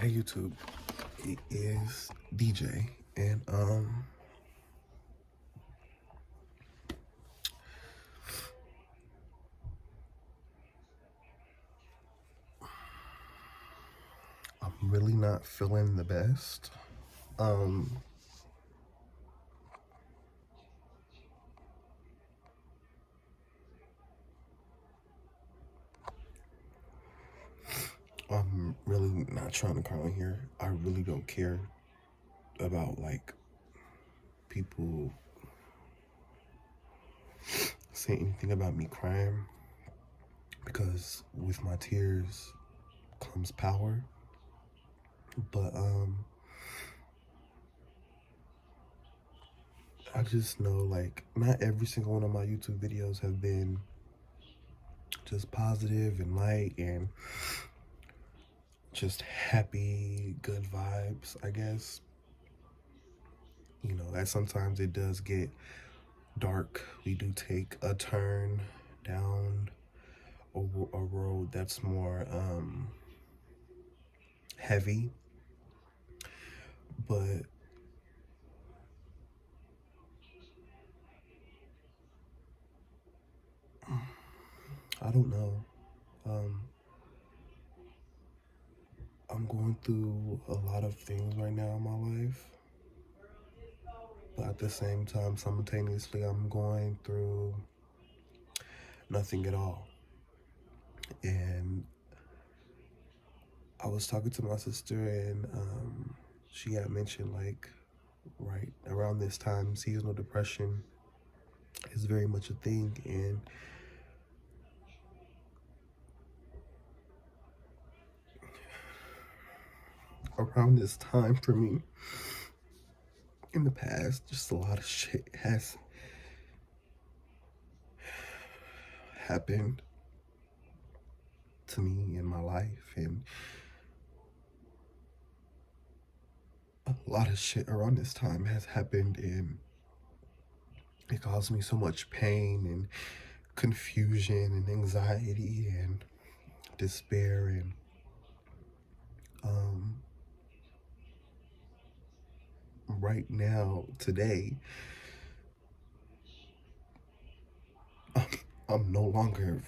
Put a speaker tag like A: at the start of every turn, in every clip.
A: YouTube. It is DJ, and I'm really not feeling the best. I'm really not trying to cry on here. I really don't care about like people saying anything about me crying, because with my tears comes power. But I just know like not every single one of my YouTube videos have been just positive and light and just happy, good vibes, I guess. You know, as sometimes it does get dark. We do take a turn down a road that's more heavy, but I don't know. I'm going through a lot of things right now in my life, but at the same time, simultaneously, I'm going through nothing at all. And I was talking to my sister, and she had mentioned like right around this time, seasonal depression is very much a thing. And around this time for me, in the past, just a lot of shit has happened to me in my life, and a lot of shit around this time has happened, and it caused me so much pain and confusion and anxiety and despair. And right now, today, I'm no longer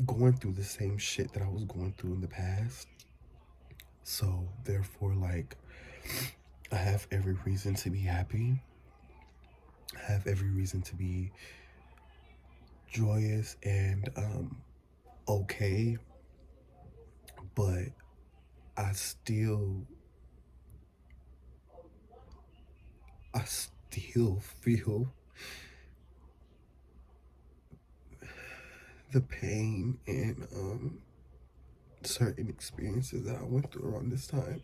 A: going through the same shit that I was going through in the past. So therefore, like, I have every reason to be happy. I have every reason to be joyous and okay. But I still feel the pain and certain experiences that I went through around this time.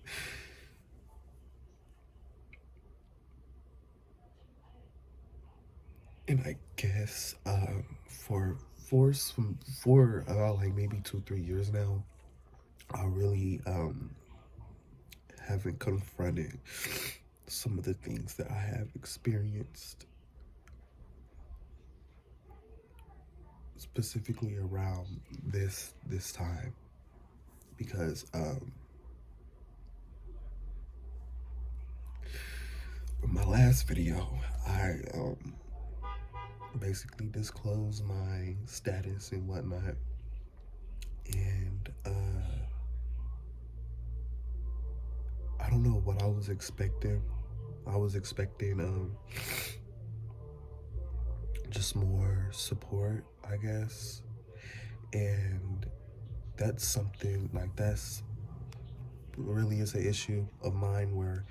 A: And I guess for about like maybe 2-3 years now, I really haven't confronted some of the things that I have experienced, specifically around this time, because in my last video, I basically disclosed my status and whatnot, and I don't know what I was expecting. I was expecting just more support, I guess. And that's something like that's really is an issue of mine, where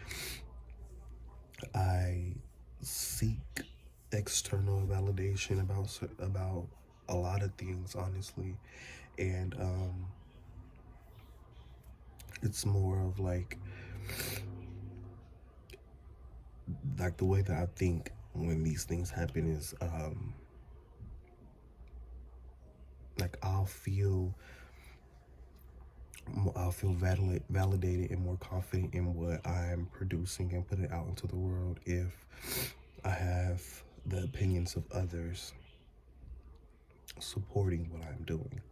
A: I seek external validation about a lot of things, honestly. And it's more of like the way that I think when these things happen is like I'll feel validated and more confident in what I'm producing and putting out into the world if I have the opinions of others supporting what I'm doing.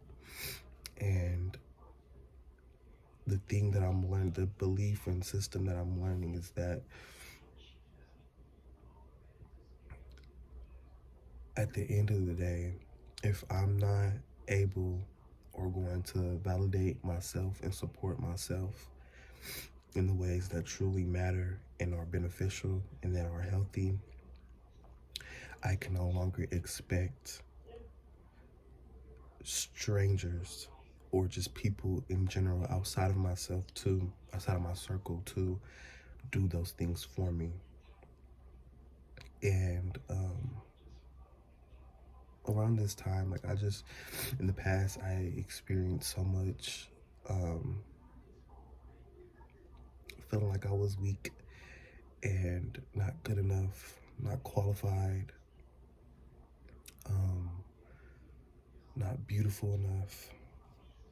A: And the thing that I'm learning, the belief and system that I'm learning is that at the end of the day, if I'm not able or going to validate myself and support myself in the ways that truly matter and are beneficial and that are healthy, I can no longer expect strangers or just people in general outside of myself to, outside of my circle, to do those things for me. And around this time, like I just, in the past, I experienced so much feeling like I was weak and not good enough, not qualified, um, not beautiful enough,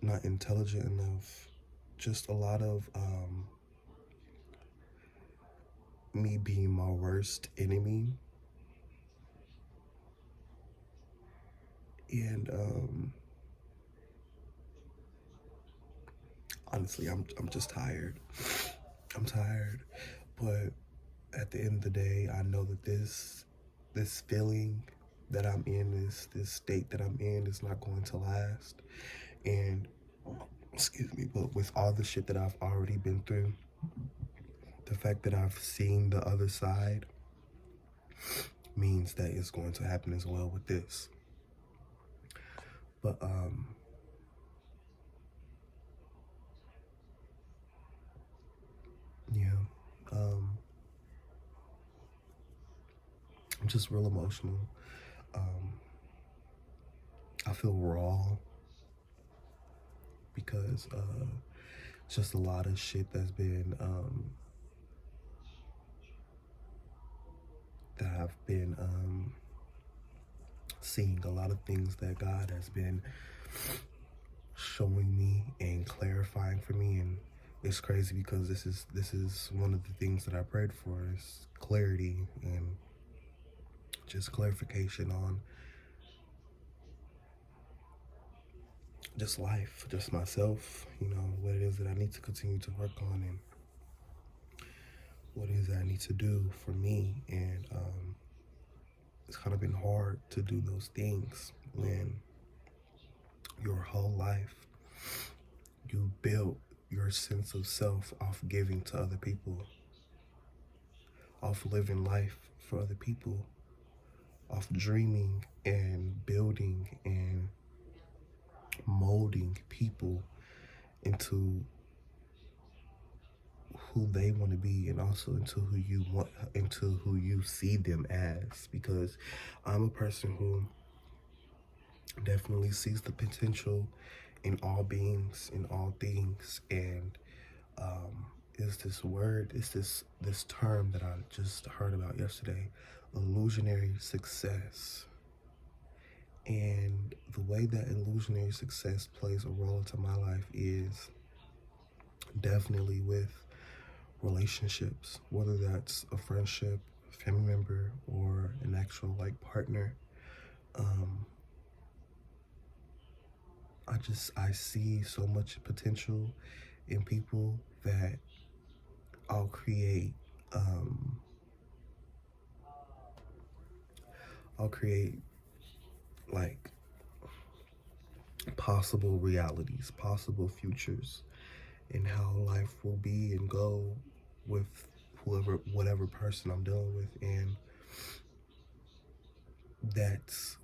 A: not intelligent enough. Just a lot of me being my worst enemy. And honestly, I'm just tired. I'm tired, but at the end of the day, I know that this feeling that I'm in, this state that I'm in, is not going to last. And excuse me, but with all the shit that I've already been through, the fact that I've seen the other side means that it's going to happen as well with this. But yeah, um, I'm just real emotional. Um, I feel raw because it's just a lot of shit that's been that I've been seeing, a lot of things that God has been showing me and clarifying for me. And it's crazy because this is one of the things that I prayed for, is clarity and just clarification on just life, just myself, what it is that I need to continue to work on and what it is that I need to do for me. And it's kind of been hard to do those things when your whole life you built your sense of self off giving to other people, off living life for other people, off dreaming and building and molding people into who they want to be, and also into who you see them as. Because I'm a person who definitely sees the potential in all beings, in all things. And is this word, is this term that I just heard about yesterday, illusionary success. And the way that illusionary success plays a role into my life is definitely with relationships, whether that's a friendship, family member, or an actual like partner. um I see so much potential in people that I'll create um I'll create like possible realities, possible futures, and how life will be and go with whatever person I'm dealing with. And that's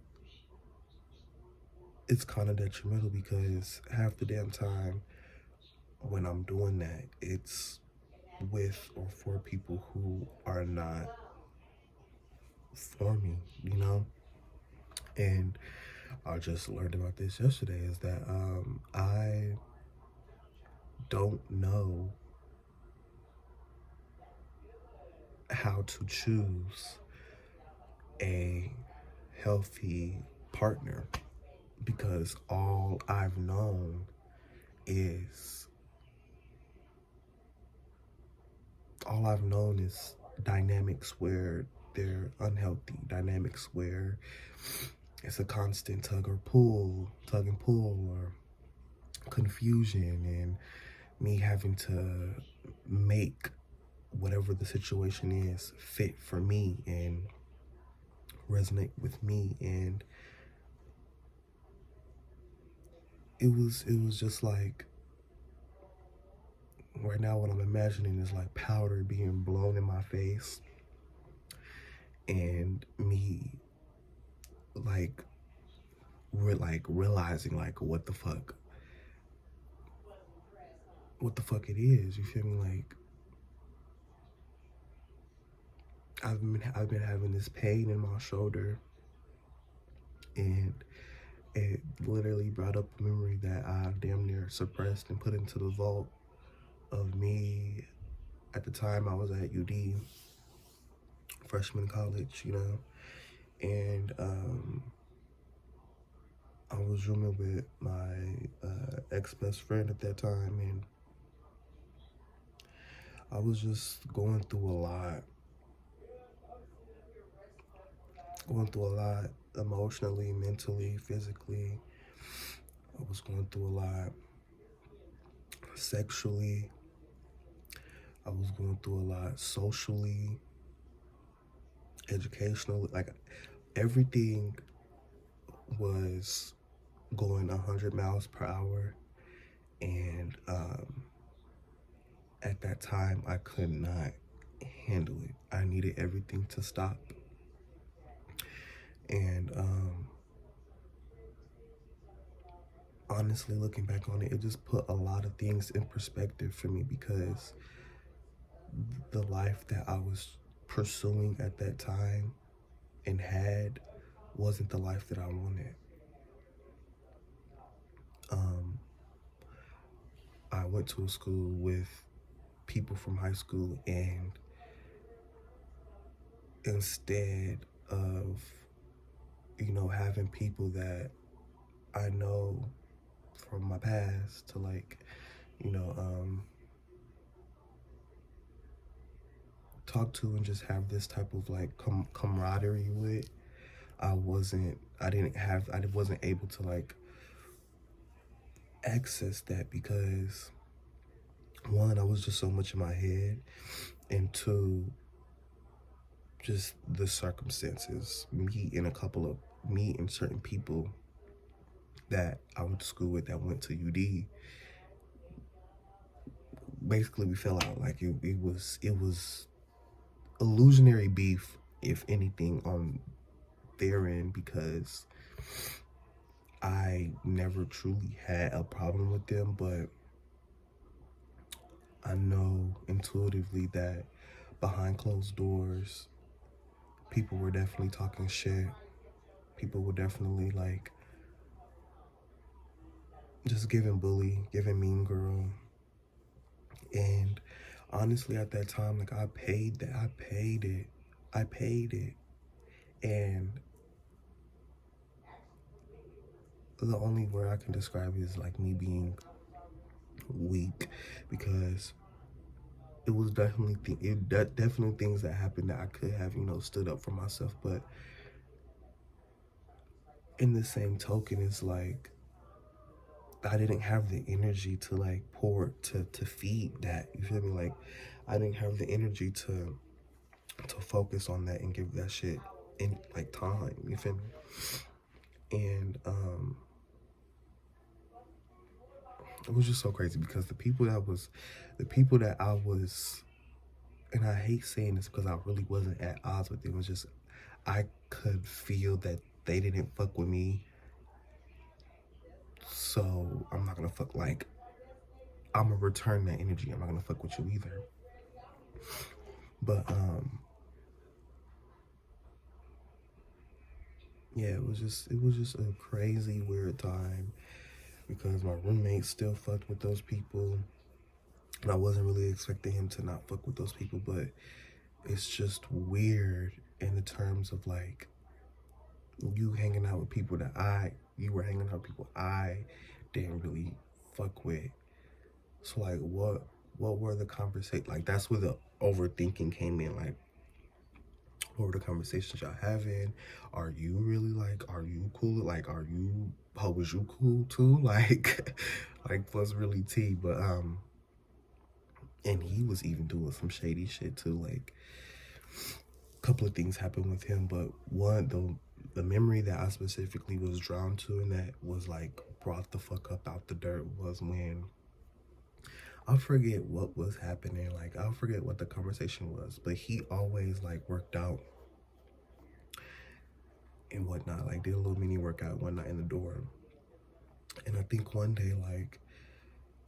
A: it's kind of detrimental because half the damn time when I'm doing that, it's with or for people who are not for me, And I just learned about this yesterday, is that I don't know how to choose a healthy partner, because is all I've known is dynamics where they're unhealthy, dynamics where it's a constant tug and pull, or confusion, and me having to make whatever the situation is fit for me and resonate with me. And it was just like, right now what I'm imagining is like powder being blown in my face, and me like realizing like what the fuck it is. You feel me? Like I've been having this pain in my shoulder, and it literally brought up a memory that I damn near suppressed and put into the vault of me at the time I was at UD, freshman college, and I was rooming with my ex-best friend at that time, and I was just going through a lot emotionally, mentally, physically. I was going through a lot sexually. I was going through a lot socially, educationally. Like everything was going 100 miles per hour, and at that time I could not handle it. I needed everything to stop. And honestly, looking back on it, it just put a lot of things in perspective for me, because the life that I was pursuing at that time and had wasn't the life that I wanted. Um, I went to a school with people from high school, and instead of, having people that I know from my past to like, you know, talk to and just have this type of like camaraderie with, I wasn't able to like access that, because one, I was just so much in my head, and two, just the circumstances, me and certain people that I went to school with that went to UD, basically we fell out. Like it was illusionary beef, if anything, on their end, because I never truly had a problem with them, but I know intuitively that behind closed doors, people were definitely talking shit. People were definitely like just giving mean girl. And honestly, at that time, like I paid that. I paid it. I paid it. And the only word I can describe it is like me being weak, because it was definitely things that happened that I could have, stood up for myself. But in the same token, it's like I didn't have the energy to like to feed that. You feel me? Like I didn't have the energy to focus on that and give that shit in like time. You feel me? And it was just so crazy, because the people that I was, and I hate saying this because I really wasn't at odds with them. It was just I could feel that they didn't fuck with me, so I'm not gonna fuck like I'm gonna return that energy. I'm not gonna fuck with you either. But yeah, it was just a crazy weird time, because my roommate still fucked with those people, and I wasn't really expecting him to not fuck with those people. But it's just weird in the terms of like you hanging out with people you were hanging out with people I didn't really fuck with. So like what were the conversation, like that's where the overthinking came in. Like, what were the conversations y'all having? Are you really like, are you cool? Like, was you cool too? Like, like what's really tea? But And he was even doing some shady shit too. Like, a couple of things happened with him, but one, the memory that I specifically was drawn to and that was like brought the fuck up out the dirt was when I forget what was happening. Like, I forget what the conversation was, but he always like worked out and whatnot, like did a little mini workout and whatnot in the dorm. And I think one day, like,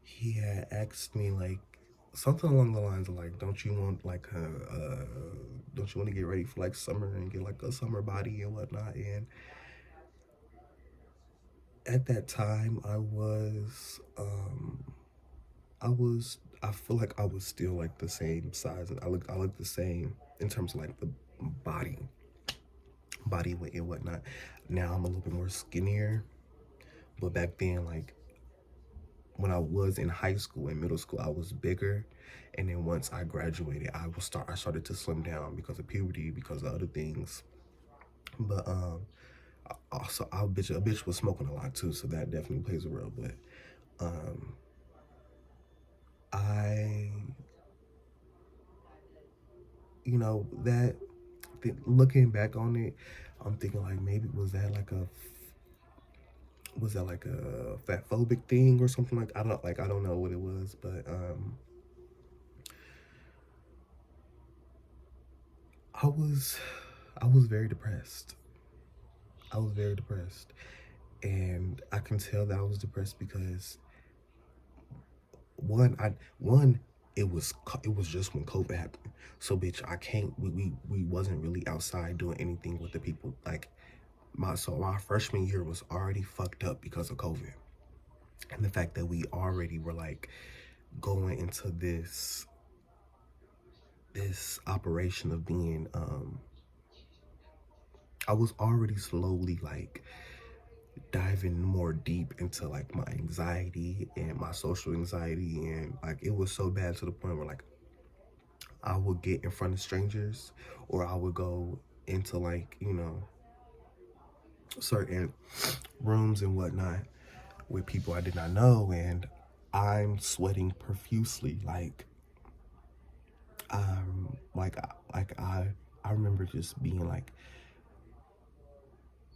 A: he had asked me like something along the lines of like, don't you want like don't you want to get ready for like summer and get like a summer body and whatnot? And at that time, I feel like I was still like the same size, and I looked the same in terms of like the body, body weight and whatnot. Now I'm a little bit more skinnier, but back then, like when I was in high school and middle school, I was bigger, and then once I graduated, I started to slim down because of puberty, because of other things. But also a bitch was smoking a lot too, so that definitely plays a role. But um, I, you know, looking back on it, I'm thinking like maybe was that like a fat phobic thing or something? Like, I don't know what it was, but I was I was very depressed. I was very depressed, and I can tell that I was depressed because one it was just when COVID happened. So bitch, I can't we wasn't really outside doing anything with the people. Like, my freshman year was already fucked up because of COVID. And the fact that we already were like going into this operation of being I was already slowly like diving more deep into like my anxiety and my social anxiety, and like it was so bad to the point where like I would get in front of strangers, or I would go into like, certain rooms and whatnot with people I did not know, and I'm sweating profusely. Like I remember just being like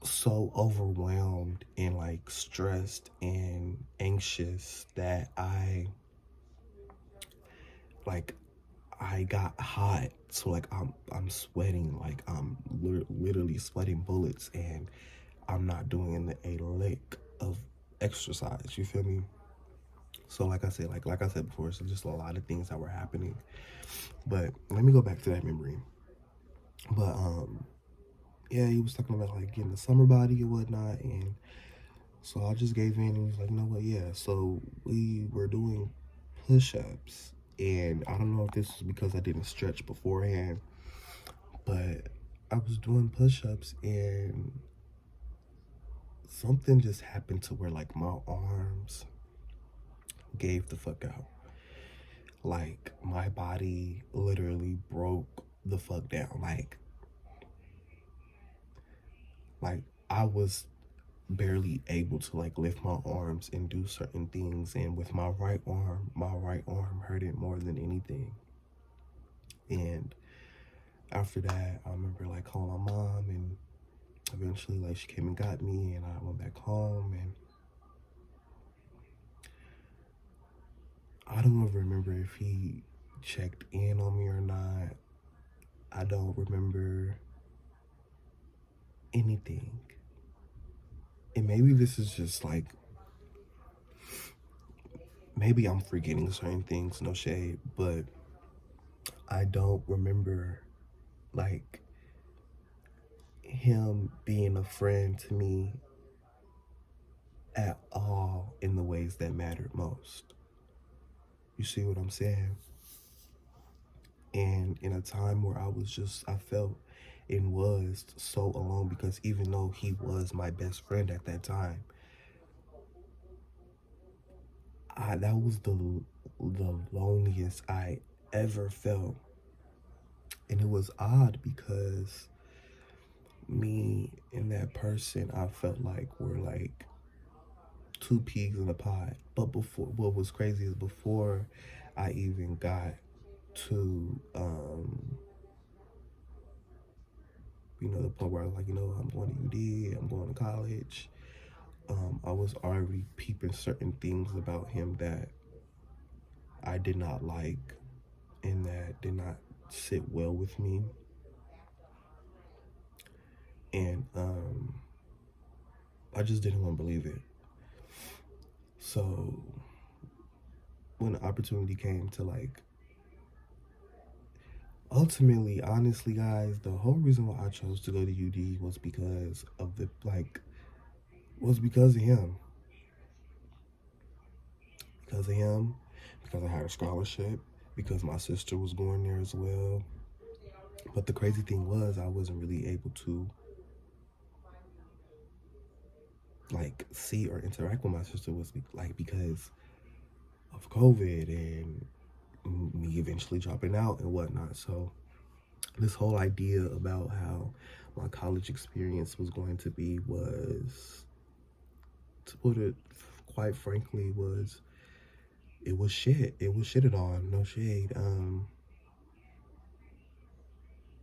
A: so overwhelmed and like stressed and anxious that like I got hot. So like I'm sweating, like I'm literally sweating bullets, and I'm not doing a lick of exercise. You feel me? So like I said before, so just a lot of things that were happening. But let me go back to that memory. But yeah, he was talking about like getting the summer body and whatnot, and so I just gave in and was like, you know what, yeah. So we were doing push-ups, and I don't know if this was because I didn't stretch beforehand, but I was doing push-ups and something just happened to where like my arms gave the fuck out. Like my body literally broke the fuck down. Like I was barely able to like lift my arms and do certain things, and with my right arm hurted more than anything. And after that, I remember like calling my mom, and eventually like she came and got me, and I went back home, and I don't even remember if he checked in on me or not. I don't remember anything. And maybe this is just like, maybe I'm forgetting certain things, no shade, but I don't remember like him being a friend to me at all in the ways that mattered most. You see what I'm saying? And in a time where I felt and was so alone, because even though he was my best friend at that time, that was the loneliest I ever felt. And it was odd because me and that person, I felt like were like two pigs in a pod. But before, what was crazy is before I even got to, the point where I was like, I'm going to UD, I'm going to college. I was already peeping certain things about him that I did not like and that did not sit well with me. And I just didn't want to believe it. So when the opportunity came to ultimately, honestly, guys, the whole reason why I chose to go to UD was because of was because of him. Because of him, because I had a scholarship, because my sister was going there as well. But the crazy thing was, I wasn't really able to see or interact with my sister was because of COVID and me eventually dropping out and whatnot. So this whole idea about how my college experience was going to be was, to put it quite frankly, it was shit. It was shitted on. No shade.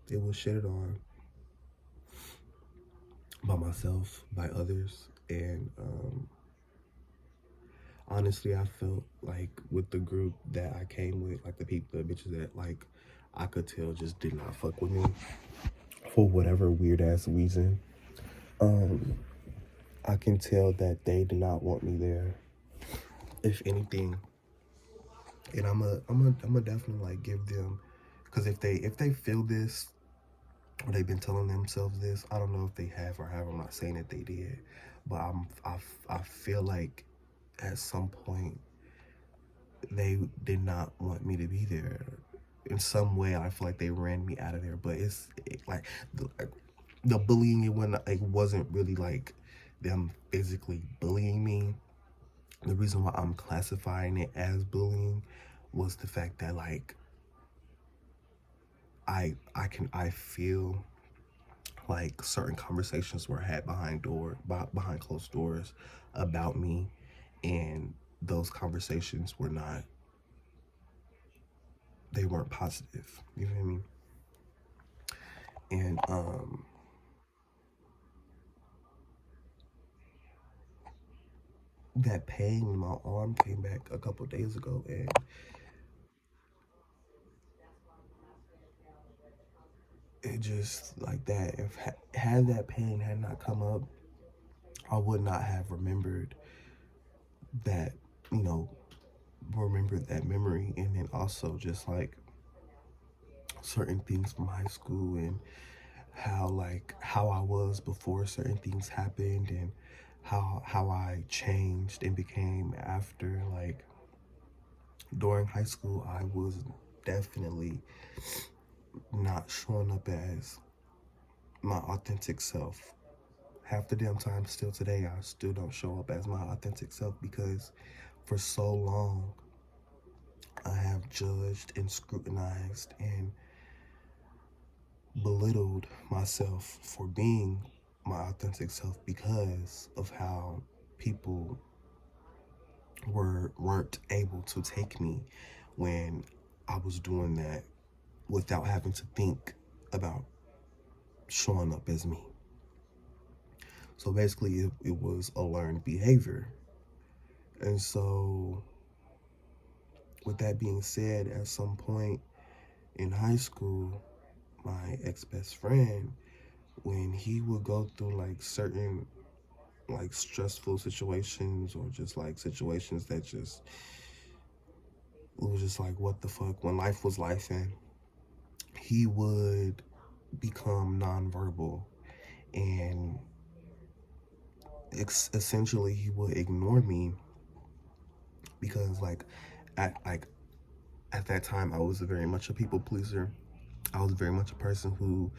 A: It was shitted on by myself, by others, and honestly, I felt like with the group that I came with, like the people, the bitches that I could tell just did not fuck with me for whatever weird ass reason. Um, I can tell that they did not want me there. If anything, and I'm a definitely give them, because if they feel this or they've been telling themselves this, I don't know if they have or have. I'm not saying that they did, but I feel like at some point they did not want me to be there. In some way, I feel like they ran me out of there. But the bullying, it wasn't really them physically bullying me. The reason why I'm classifying it as bullying was the fact that I feel like certain conversations were had behind closed doors about me, and those conversations they weren't positive. You know what I mean? And that pain in my arm came back a couple days ago, and it just like that. If had that pain had not come up, I would not have that, you know, remembered that memory, and then also just certain things from high school and how I was before certain things happened, and how I changed and became after. During high school, I was definitely not showing up as my authentic self. Half the damn time, still today, I still don't show up as my authentic self because for so long I have judged and scrutinized and belittled myself for being my authentic self because of how people weren't able to take me when I was doing that without having to think about showing up as me. So basically, it was a learned behavior. And so, with that being said, at some point in high school, my ex best friend, when he would go through certain stressful situations, or just situations that just, it was just what the fuck, when life was life, and he would become nonverbal, and essentially he would ignore me because at at that time I was very much a people pleaser. I was very much a person who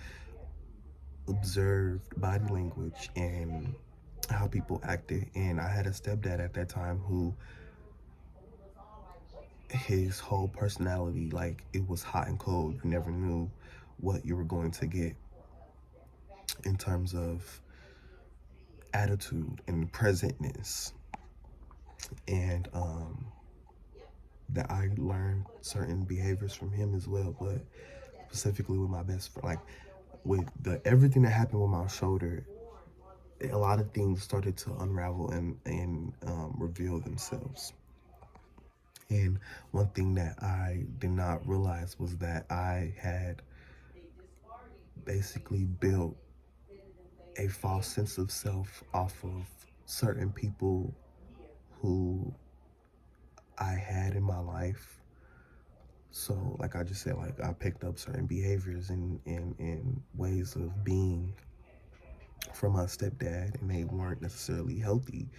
A: observed body language and how people acted, and I had a stepdad at that time who, his whole personality, it was hot and cold. You never knew what you were going to get in terms of attitude and presentness. And that I learned certain behaviors from him as well, but specifically with my best friend, like with the everything that happened with my shoulder, a lot of things started to unravel and reveal themselves. And one thing that I did not realize was that I had basically built a false sense of self off of certain people who I had in my life. So, like I just said, like I picked up certain behaviors and ways of being from my stepdad, and they weren't necessarily healthy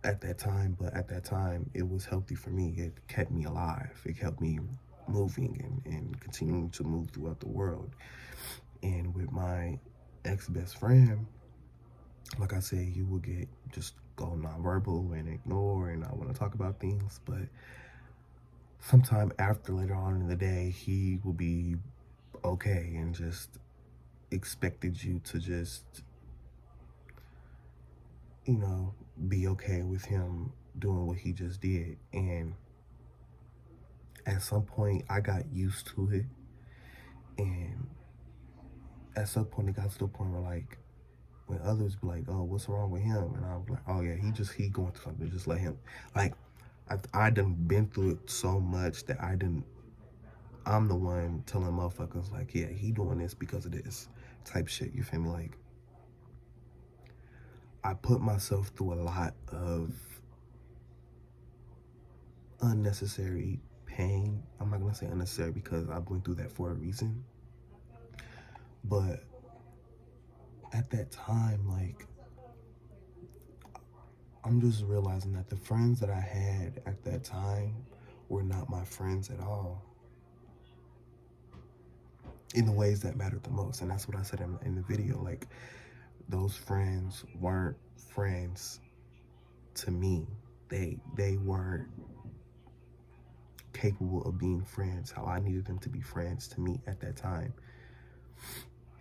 A: at that time, but at that time it was healthy for me. It kept me alive. It kept me moving and continuing to move throughout the world. And with my ex-best friend, like I said, he would get just go nonverbal and ignore and not want to talk about things. But sometime after later on in the day, he will be okay and just expected you to just, you know, be okay with him doing what he just did. And at some point, I got used to it. And at some point, it got to the point where, like, when others be like, "Oh, what's wrong with him?" And I'm like, "Oh yeah, he going through something. Just let him." Like, I done been through it so much that I'm the one telling motherfuckers like, "Yeah, he doing this because of this type shit." You feel me? Like, I put myself through a lot of unnecessary pain. I'm not gonna say unnecessary because I went through that for a reason. But at that time, like, I'm just realizing that the friends that I had at that time were not my friends at all in the ways that mattered the most. And that's what I said in the video. Like, those friends weren't friends to me. They weren't capable of being friends how I needed them to be friends to me at that time.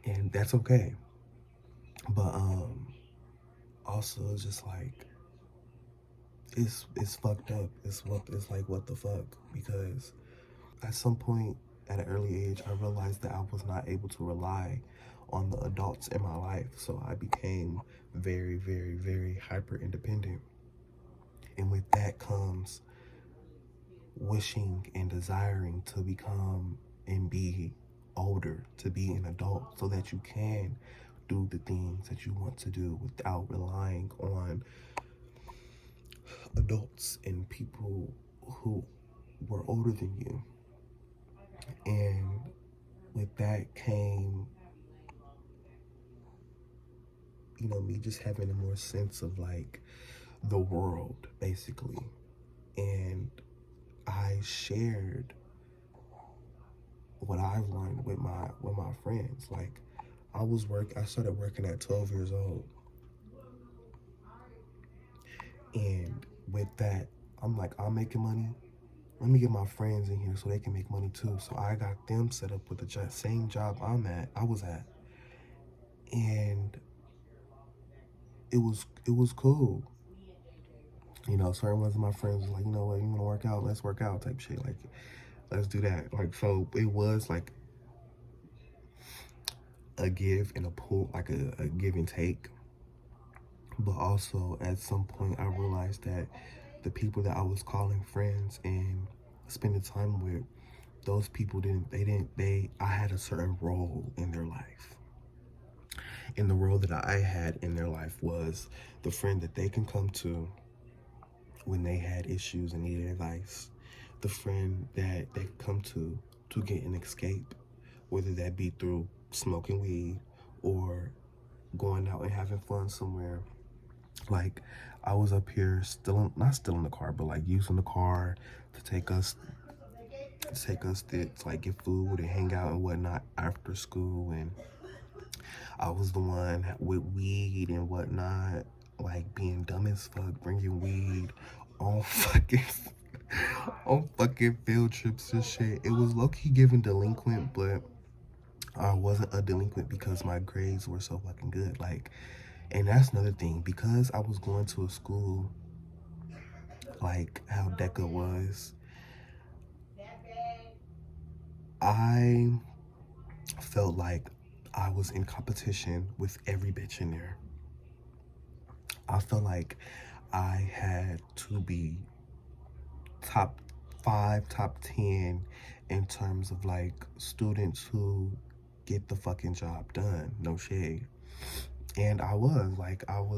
A: And that's okay. But also it's just like it's fucked up. It's like what the fuck? Because at some point at an early age I realized that I was not able to rely on the adults in my life. So I became very, very, very hyper independent. And with that comes wishing and desiring to become and be older, to be an adult, so that you can do the things that you want to do without relying on adults and people who were older than you. And with that came, you know, me just having a more sense of like the world, basically. And I shared what I've learned with my friends. Like, I started working at 12 years old. And with that, I'm like, I'm making money. Let me get my friends in here so they can make money too. So I got them set up with the same job I was at. And it was cool. You know, certain ones of my friends was like, you know what, you wanna work out, let's work out type shit. Like, let's do that. Like, so it was like a give and a pull, like a give and take. But also at some point I realized that the people that I was calling friends and spending time with, those people I had a certain role in their life. And the role that I had in their life was the friend that they can come to when they had issues and needed advice. The friend that they could come to get an escape, whether that be through smoking weed or going out and having fun somewhere. Like, I was up here not still in the car, but like using the car to take us to like get food and hang out and whatnot after school. And I was the one with weed and whatnot, like being dumb as fuck, bringing weed on fucking on fucking field trips and shit. It was low-key giving delinquent, but I wasn't a delinquent because my grades were so fucking good. Like, and that's another thing, because I was going to a school like how Deca was. I felt like I was in competition with every bitch in there. I felt like I had to be top 5, top 10 in terms of like students who get the fucking job done. No shade. And I was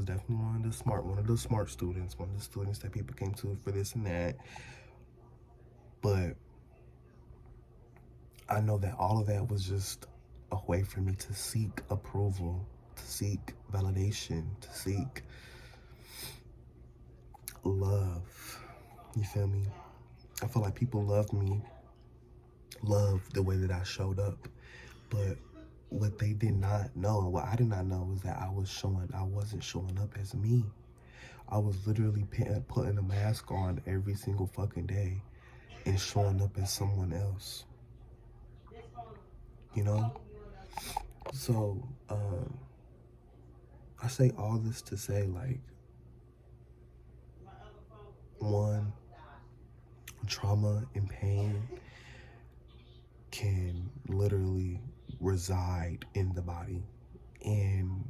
A: definitely one of the smart students, one of the students that people came to for this and that. But I know that all of that was just a way for me to seek approval, to seek validation, to seek love. You feel me? I feel like people loved me, loved the way that I showed up. But what they did not know, and what I did not know, was that I wasn't showing up as me. I was literally putting a mask on every single fucking day and showing up as someone else, you know? So, I say all this to say, like, one, trauma and pain can literally reside in the body. And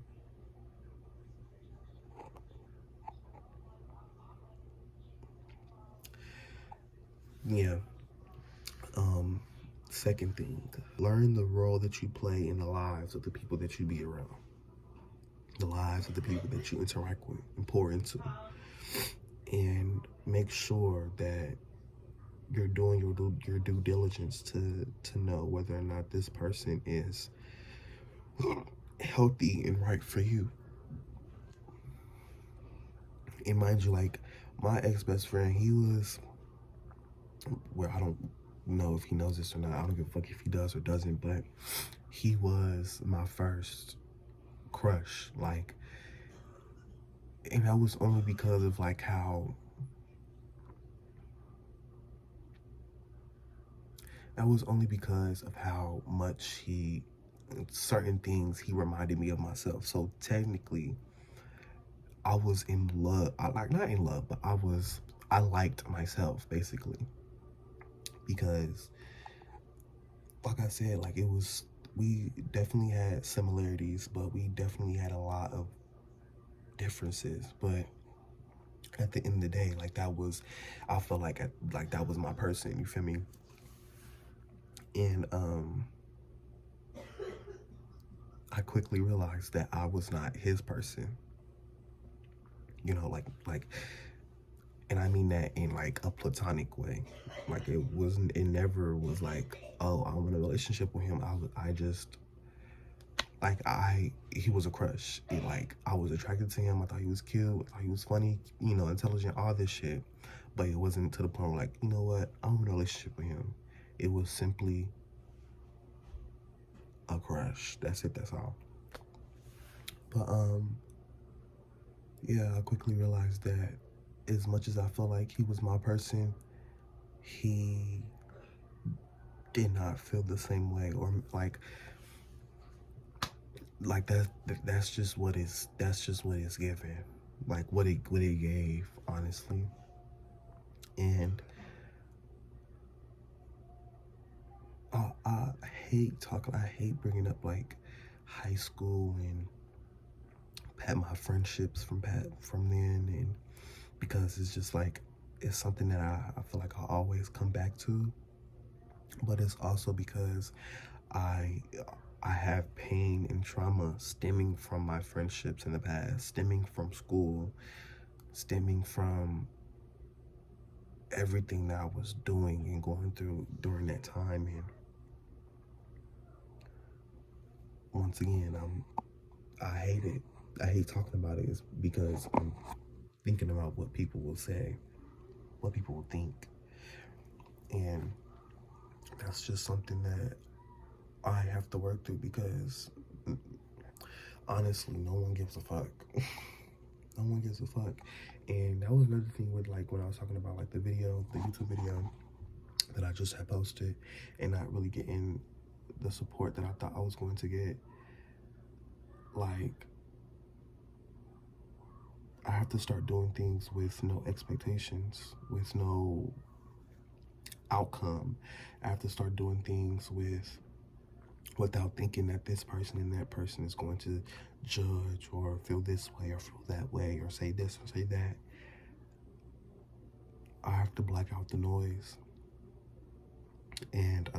A: yeah, second thing, learn the role that you play in the lives of the people that you be around, the lives of the people that you interact with and pour into. And make sure that you're doing your due diligence to know whether or not this person is healthy and right for you. And mind you, like, my ex-best friend, he was, well, I don't know if he knows this or not. I don't give a fuck if he does or doesn't, but he was my first crush. Like, and that was only because of like how, that was only because of how much certain things he reminded me of myself. So technically, I was in love. Not in love, but I liked myself basically, because like I said, like we definitely had similarities, but we definitely had a lot of differences. But at the end of the day, like I felt like that was my person. You feel me? And I quickly realized that I was not his person. You know, like, and I mean that in like a platonic way. Like it never was like, oh, I'm in a relationship with him. I just, like, he was a crush. Like, I was attracted to him. I thought he was cute. I thought he was funny, intelligent, all this shit. But it wasn't to the point where, like, you know what, I'm in a relationship with him. It was simply a crush. That's it, that's all. But, yeah, I quickly realized that as much as I felt like he was my person, he did not feel the same way, or like that's just what it's given, like what it gave, honestly. And I hate bringing up like high school and my friendships from then, and because it's just like it's something that I feel like I'll always come back to. But it's also because I have pain and trauma stemming from my friendships in the past, stemming from school, stemming from everything that I was doing and going through during that time. And once again, I hate it. I hate talking about it, is because I'm thinking about what people will say, what people will think. And that's just something that I have to work through, because honestly, no one gives a fuck. No one gives a fuck. And that was another thing with like when I was talking about like the YouTube video that I just had posted, and not really getting the support that I thought I was going to get. Like, I have to start doing things with no expectations, with no outcome. I have to start doing things without thinking that this person and that person is going to judge or feel this way or feel that way or say this or say that. I have to black out the noise. And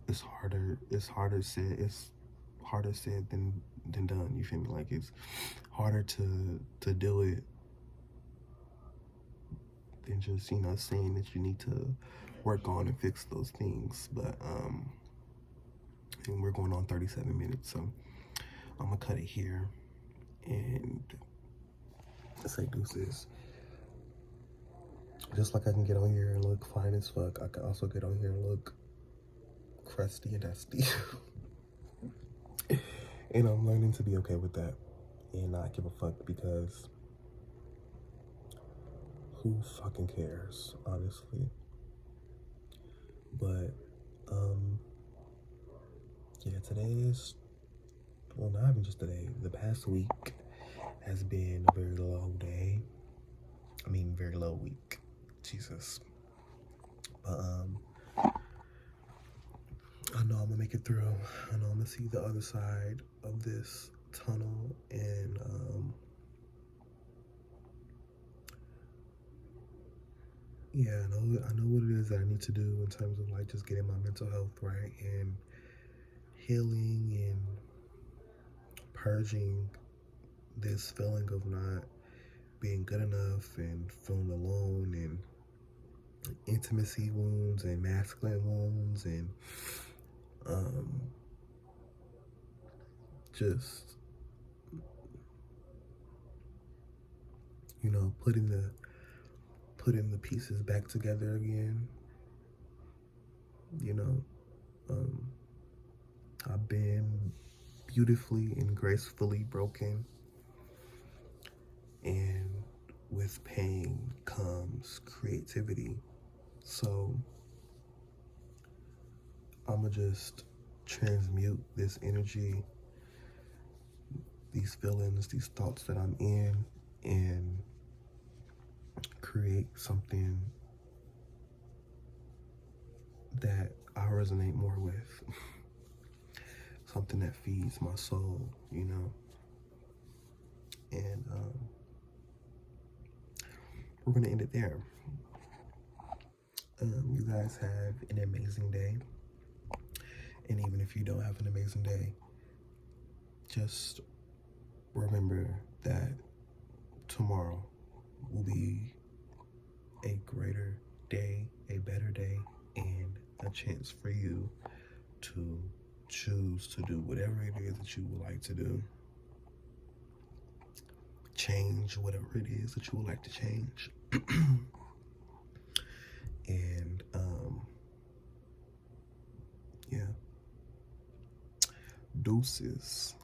A: it's harder said than done. You feel me? Like, it's harder to do it than just, you know, saying that you need to work on and fix those things. But and we're going on 37 minutes, so I'm gonna cut it here and say deuces. Just like I can get on here and look fine as fuck, I can also get on here and look crusty and dusty. And I'm learning to be okay with that and not give a fuck, because who fucking cares, honestly? But yeah, today is, well, not even just today, the past week has been a very low day. I mean, very low week. Jesus. But I know I'm gonna make it through. I know I'm gonna see the other side of this tunnel, and yeah, I know what it is that I need to do in terms of like just getting my mental health right and healing and purging this feeling of not being good enough and feeling alone, and intimacy wounds and masculine wounds, and just, you know, putting the pieces back together again. You know, I've been beautifully and gracefully broken, and with pain comes creativity. So I'ma just transmute this energy, these feelings, these thoughts that I'm in, and create something that I resonate more with. Something that feeds my soul, you know. And we're gonna end it there. You guys have an amazing day. And even if you don't have an amazing day, just remember that tomorrow will be a greater day, a better day, and a chance for you to choose to do whatever it is that you would like to do. Change whatever it is that you would like to change. And yeah, deuces.